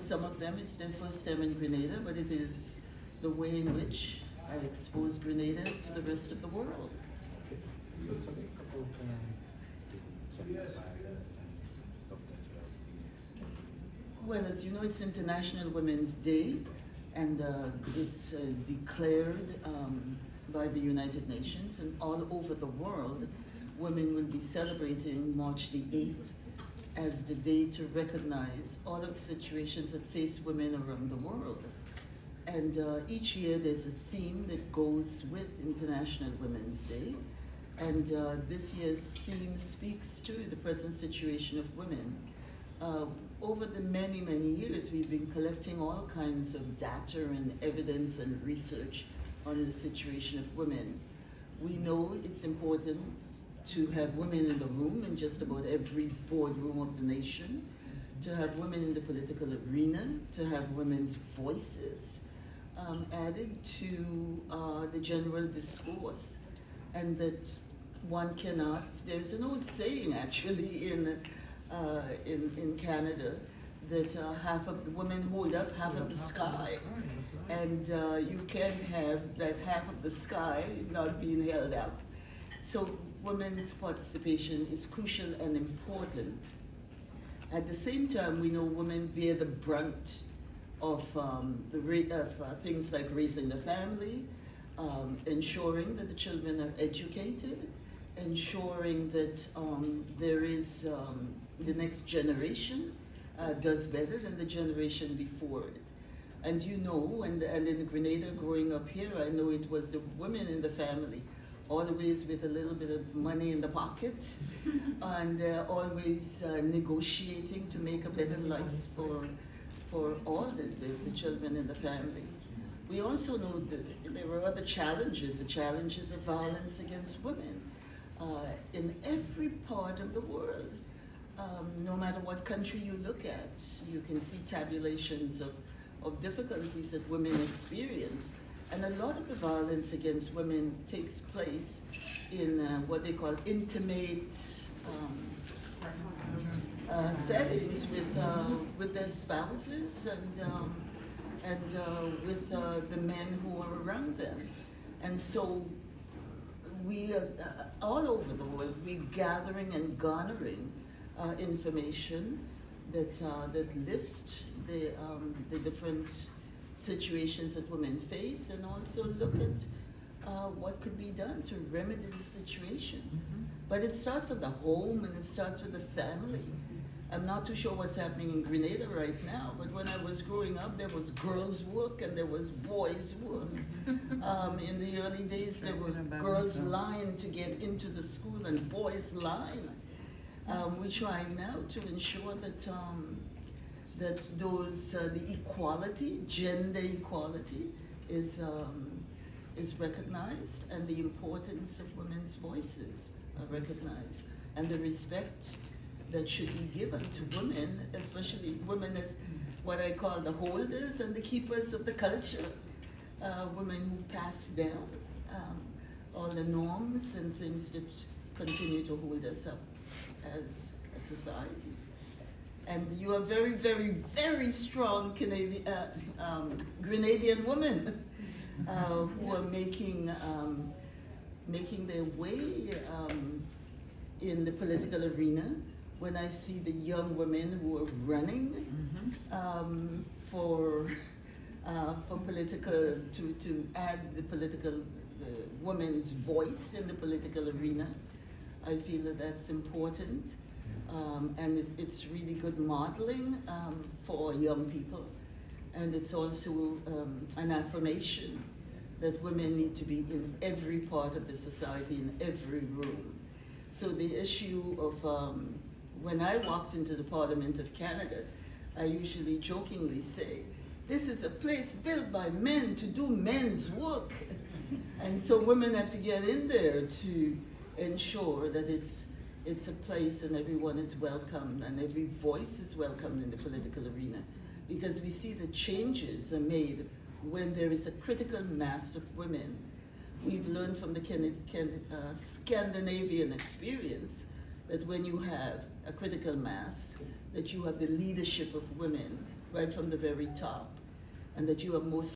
some of them, it's their first time in Grenada, but it is the way in which I expose Grenada to the rest of the world. Okay. So tell us about the gender violence and stuff that you have seen. Well, as you know, it's International Women's Day, and it's declared by the United Nations, and all over the world, women will be celebrating March the 8th as the day to recognize all of the situations that face women around the world. And each year there's a theme that goes with International Women's Day. And this year's theme speaks to the present situation of women. Over the many, many years, we've been collecting all kinds of data and evidence and research on the situation of women. We know it's important to have women in the room in just about every boardroom of the nation, to have women in the political arena, to have women's voices added to the general discourse, and that one cannot, there's an old saying actually in Canada that half of the women hold up half of the sky, and you can't have that half of the sky not being held up. So women's participation is crucial and important. At the same time, we know women bear the brunt of things like raising the family, ensuring that the children are educated, ensuring that there is the next generation does better than the generation before it. And you know, and in Grenada, growing up here, I know it was the women in the family, always with a little bit of money in the pocket, and always negotiating to make a better life for all the children in the family. We also know that there were other challenges, the challenges of violence against women in every part of the world. No matter what country you look at, you can see tabulations of difficulties that women experience. And a lot of the violence against women takes place in what they call intimate settings with their spouses and with the men who are around them. And so we, all over the world, we're gathering and garnering information that list the different situations that women face, and also look at what could be done to remedy the situation. But it starts at the home, and it starts with the family. I'm not too sure what's happening in Grenada right now, but when I was growing up, there was girls' work and there was boys' work. In the early days, there were girls' line to get into the school and boys' line. We're trying now to ensure that those the equality, gender equality, is recognized, and the importance of women's voices are recognized, and the respect that should be given to women, especially women as what I call the holders and the keepers of the culture, women who pass down all the norms and things that continue to hold us up as a society. And you are very, very, very strong Grenadian women who are making their way in the political arena. When I see the young women who are running for political, to add the women's voice in the political arena, I feel that that's important. And it's really good modeling for young people. And it's also an affirmation that women need to be in every part of the society, in every room. So the issue of, when I walked into the Parliament of Canada, I usually jokingly say, this is a place built by men to do men's work. And so women have to get in there to ensure that it's a place and everyone is welcomed and every voice is welcomed in the political arena. Because we see the changes are made when there is a critical mass of women. We've learned from the Scandinavian experience that when you have a critical mass, that you have the leadership of women right from the very top, and that you are most